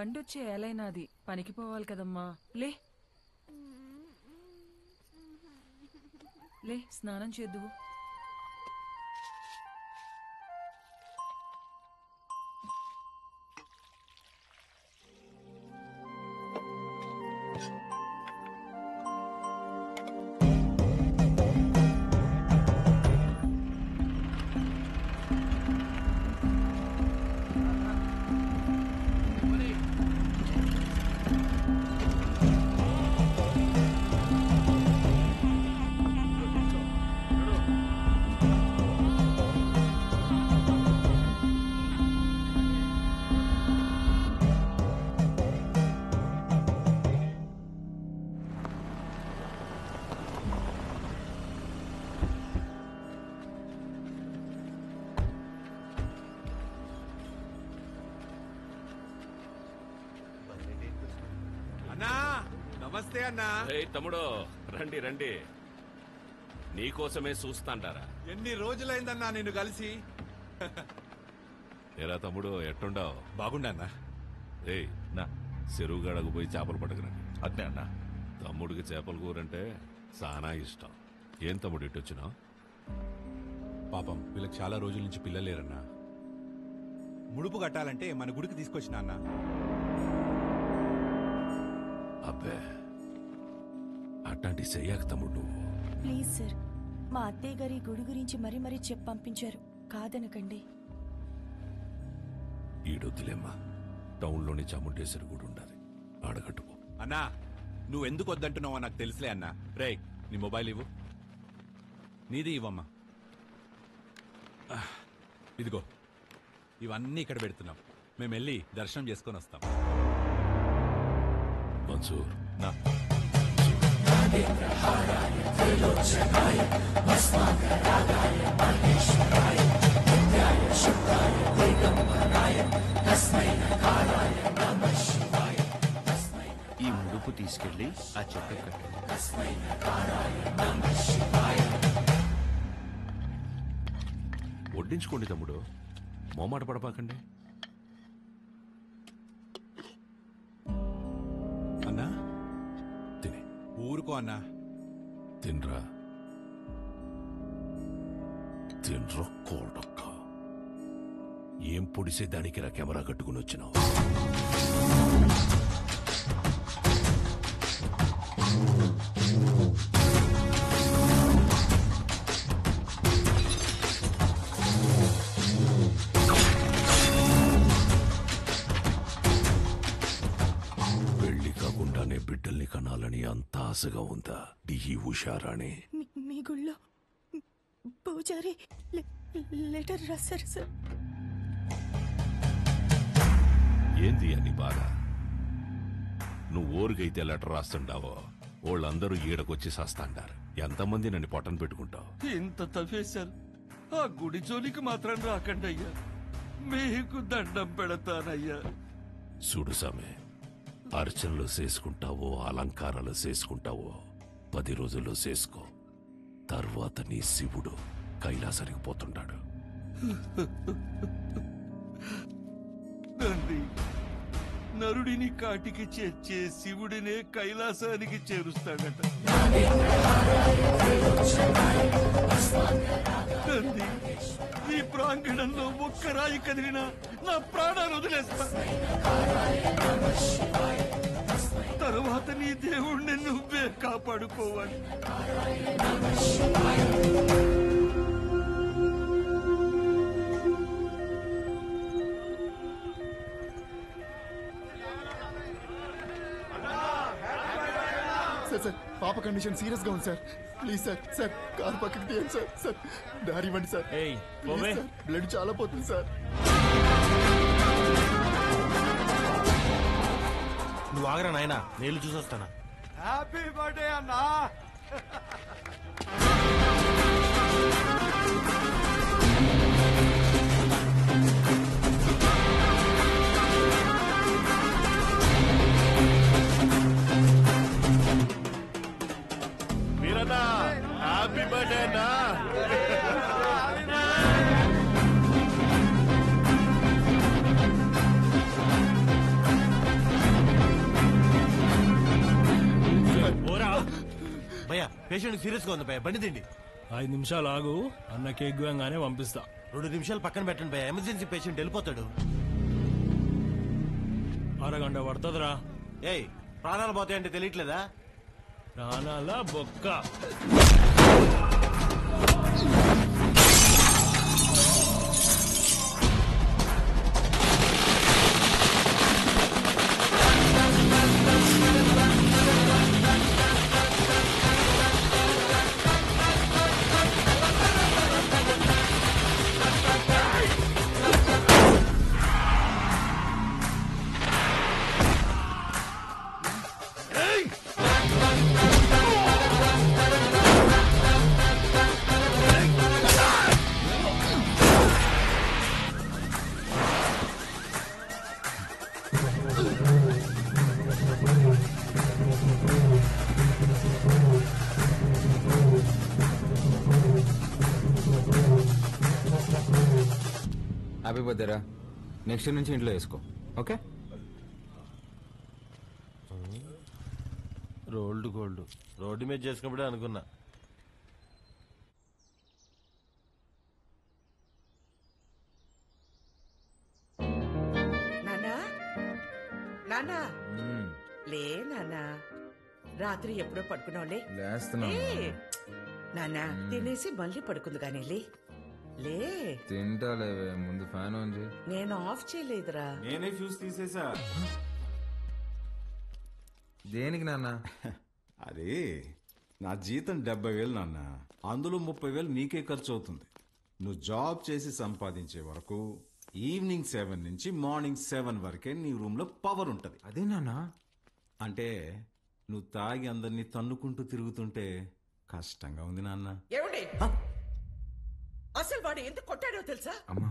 బండొచ్చే ఏలైనాది పనికి పోవాలి కదమ్మా. లే లే స్నానం చేద్దువు. నమస్తే అన్నా. తమ్ముడు రండి రండి, నీకోసమే చూస్తాంటారా. ఎన్ని రోజులైందన్నా నిన్ను కలిసి. ఏరా తమ్ముడు ఎట్టుండావు? బాగుండన్నా. నా చెరువు గడకు పోయి చేపలు పట్టకరండి. అట్నే అన్నా. తమ్ముడికి చేపల కూరంటే చాలా ఇష్టం. ఏం తమ్ముడు ఇటొచ్చినావు? పాపం వీళ్ళకి చాలా రోజుల నుంచి పిల్లలేరన్నా. ముడుపు కట్టాలంటే మన గుడికి తీసుకొచ్చిన అన్నా. అబ్బే అట్లాంటి చెయ్యాక తమ్ముడు నువ్వు. ప్లీజ్ సార్, మా అత్తయ్య గారి గుడి గురించి మరీ మరీ చెప్పి పంపించారు, కాదనకండి. ఈడొద్దులేమ్మా, టౌన్లోని చాముండేశ్వరి గుడి ఉండాలి, ఆడగట్టుకో. అన్నా నువ్వెందుకు వద్దంటున్నావో నాకు తెలుసులే అన్నా. రేయ్ నీ మొబైల్ ఇవ్వు. నీది ఇవ్వమ్మా. ఇదిగో ఇవన్నీ ఇక్కడ పెడుతున్నాం. మేము వెళ్ళి దర్శనం చేసుకొని వస్తాం. మన్సూర్ నా ఈ ముడుపు తీసుకెళ్లి ఆ చెట్టు కట్టండి. వడ్డించుకోండి తమ్ముడు, మోమాట పడపాకండి. అన్నా తిని ఊరుకో అన్నా. తినరా తినరా కోడక్క. ఏం పొడిసే దానికి రా కెమెరా కట్టుకుని వచ్చినావు? పెళ్లి కాకుండానే బిడ్డల్ని కనాలని అంత ఆశగా ఉందా డిహి ఉషారాణి? మీ గుళ్ళో పూజారి లెటర్ రాశారు సార్. ఏంది అని బాధ? నువ్వు ఊరికైతే లెటర్ రాస్తుండావో వాళ్ళందరూ ఈడకొచ్చి సస్తాండారు. ఎంతమంది నన్ను పొట్టను పెట్టుకుంటావు? ఇంత తవ్వేశారు, ఆ గుడి జోలికి మాత్రం రాకండి అయ్యా, మీకు దండం పెడతానయ్యా. చూడు సామె, అర్చనలు చేసుకుంటావో అలంకారాలు చేసుకుంటావో 10 రోజుల్లో చేసుకో. తర్వాత నీ శివుడు కైలాసానికి పోతుంటాడు. తండ్రి, నరుడిని కాటికి చేర్చే శివుడినే కైలాసానికి చేరుస్తాడట. తండ్రి, ఈ ప్రాంగణంలో ఒక్క రాయి కదిలినా నా ప్రాణాలు వదిలేస్తా. తరువాత నీ దేవుణ్ణి నువ్వే కాపాడుకోవాలి. సార్ పాప కండిషన్ సీరియస్ గా ఉంది sir. Please sir, sir car పక్కకి తీయండి సార్. సార్ దారి ఇవ్వండి సార్. బ్లడ్ చాలా పోతుంది సార్. నువ్వు ఆగరా నాయనా, నేను చూసొస్తానా. హ్యాపీ బర్త్డే అన్నా. మీరన్నా హ్యాపీ బర్త్డే అన్నా. పేషెంట్ సీరియస్ గా ఉంది భయ బండి తిండి 5 నిమిషాలు ఆగు, అన్న కేక్ గోయంగానే పంపిస్తా. 2 నిమిషాలు పక్కన పెట్టండి భయ, ఎమర్జెన్సీ పేషెంట్ వెళ్ళిపోతాడు. అరగంట పడుతుందిరా. ఏయ్ ప్రాణాలు పోతాయంటే తెలియట్లేదా? ప్రాణాల బొక్క. హ్యాపీ బర్త్డేరా. నెక్స్ట్ నుంచి ఇంట్లో వేసుకో, ఓకే? రోల్డ్ గోల్డ్ రోడ్డు మీద చేసుకున్నప్పుడే అనుకున్నా. నానా నానా లే నానా, రాత్రి ఎప్పుడో పడుకున్నావులే. నానా తినేసి మళ్ళీ పడుకుంది కానీ లే. తింటాలేవే, ముందు ఫ్యాన్ ఆన్ చేయి. నేను ఆఫ్ చేయలేదురా. నేనే ఫ్యూజ్ తీసేసా. దేనికి నాన్న? అదే నా జీతం 70,000 నాన్న, అందులో 30,000 నీకే ఖర్చు అవుతుంది. నువ్వు జాబ్ చేసి సంపాదించే వరకు ఈవినింగ్ 7 నుంచి మార్నింగ్ 7 వరకే నీ రూమ్ లో పవర్ ఉంటది. అదే నాన్న. అంటే నువ్వు తాగి అందరినీ తన్నుకుంటూ తిరుగుతుంటే కష్టంగా ఉంది నాన్న. ఏమండి అసలు వాడు ఎందుకు కొట్టాడో తెలుసా? అమ్మా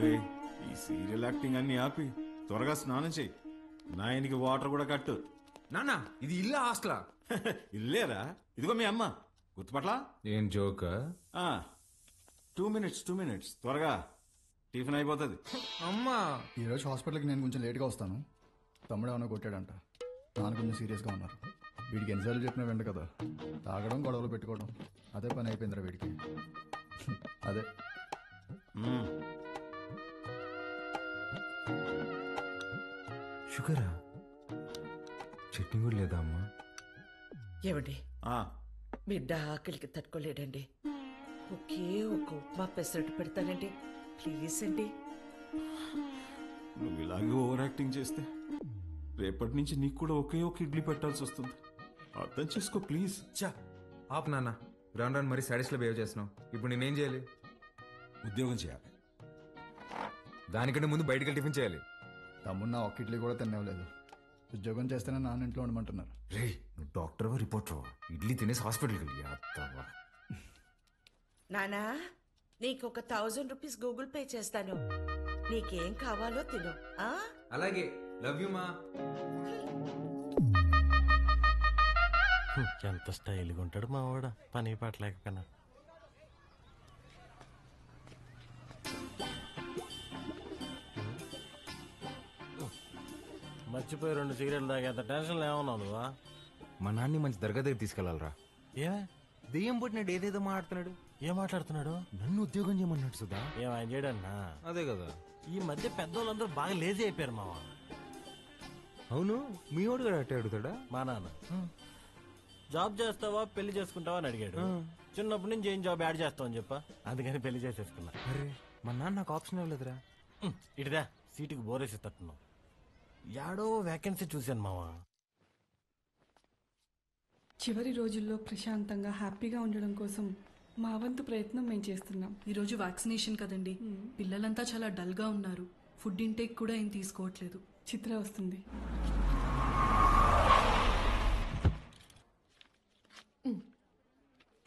ఏయ్, ఈ సీరియల్ యాక్టింగ్ అన్ని ఆపి త్వరగా స్నానం చెయ్యి. నాయనికి వాటర్ కూడా కట్టు. నాన్న, ఇది ఇల్లా హాస్టలా? ఇల్లేరా, ఇదిగో మీ అమ్మ. గుర్తుపట్లా? ఏం జోక్? 2 minutes త్వరగా టిఫిన్ అయిపోతుంది. అమ్మా, ఈరోజు హాస్పిటల్కి నేను కొంచెం లేట్గా వస్తాను. తమ్ముడు ఏమైనా కొట్టాడంట, నాన్న కొంచెం సీరియస్గా ఉన్నారు. వీడికి ఎన్నిసార్లు చెప్పినా వెంట కదా, తాగడం గొడవలు పెట్టుకోవడం అదే పని అయిపోయిందిరా వీడికి. అదే షుగరా? చట్నీ కూడా లేదా అమ్మా? ఏమండి బిడ్డ ఆకలికి తట్టుకోలేడండి. ఒకే ఒక ఉప్మా పెసరట్టు పెడతానండి, ప్లీజ్ అండి. నువ్వు ఇలాగే ఓవర్ యాక్టింగ్ చేస్తే రేపటి నుంచి నీకు కూడా ఒకే ఒక ఇడ్లీ పెట్టాల్సి వస్తుంది. అర్థం చేసుకో ప్లీజ్. చా ఆప్ నాన్న, రాను రాను మరీ సాడీస్లో బిహేవ్ చేస్తున్నావు. ఇప్పుడు నేనేం చేయాలి? ఉద్యోగం చేయాలి. దానికంటే ముందు బయటకి టిఫిన్ చేయాలి. తమ్ముడు నా ఒక్క ఇడ్లీ కూడా తినలేదు. ఉద్యోగం చేస్తేనే నాన్న ఇంట్లో ఉండమంటున్నారు. రే, నువ్వు డాక్టర్వా రిపోర్టర్వా? ఇడ్లీ తినేసి హాస్పిటల్కి వెళ్ళి అత్తవా. నానా, నీకు ఒక 1000 రూపీస్ గూగుల్ పే చేస్తాను. నీకేం కావాలో తిను. అలాగే, లవ్ యూ మా. ఎంత స్టైల్గా ఉంటాడు మా వాడు, పని పట్టలేకపోయినా. మర్చిపోయి 2 సిగరెట్లు తాగేంత టెన్షన్లో ఏమన్నావు నువ్వా? మా నాన్ని మంచి దర్గా దగ్గర తీసుకెళ్లాలరా. ఏమే దెయ్యం పుట్టినాడు, ఏదేదో మాట్లాడుతున్నాడు. ఏం మాట్లాడుతున్నాడు? నన్ను ఉద్యోగం చేయమన్నాడు సుధా. ఏం ఆయన చేయడన్నా? అదే కదా, ఈ మధ్య పెద్దోళ్ళందరూ బాగా లేజీ అయిపోయారు మావా. అవును, మీ వాడు కూడా అట్టే అడుగుతాడా? మా నాన్న జాబ్ చేస్తావా పెళ్లి చేసుకుంటావా అని అడిగాడు. చిన్నప్పటి నుంచి ఏం జాబ్ యాడ్ చేస్తావు అని చెప్పా, అందుకని పెళ్లి చేసేసుకున్నా. అరే, మా నాన్న నాకు ఆప్షన్ ఇవ్వలేదురా. ఇటుదా సీటుకి బోరేసి తట్టున్నావు. యాడో వేకెన్సీ చూశాను మావా. చివరి రోజుల్లో ప్రశాంతంగా హ్యాపీగా ఉండడం కోసం మా వంతు ప్రయత్నం మేము చేస్తున్నాం. ఈరోజు వ్యాక్సినేషన్ కదండి, పిల్లలంతా చాలా డల్గా ఉన్నారు. ఫుడ్ ఇంటేక్ కూడా ఏం తీసుకోవట్లేదు. చిత్ర వస్తుంది.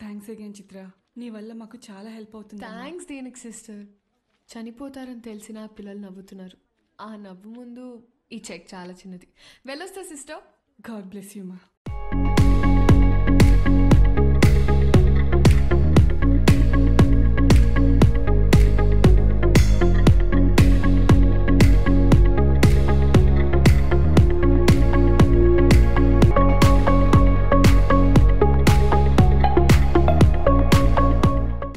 థ్యాంక్స్ అగైన్ చిత్ర, నీ వల్ల మాకు చాలా హెల్ప్ అవుతుంది. థ్యాంక్స్ దేనికి సిస్టర్, చనిపోతారని తెలిసిన పిల్లలు నవ్వుతున్నారు. ఆ నవ్వు ముందు ఈ చెక్ చాలా చిన్నది. వెళ్ళొస్తా సిస్టర్. గాడ్ బ్లెస్ యూ మా.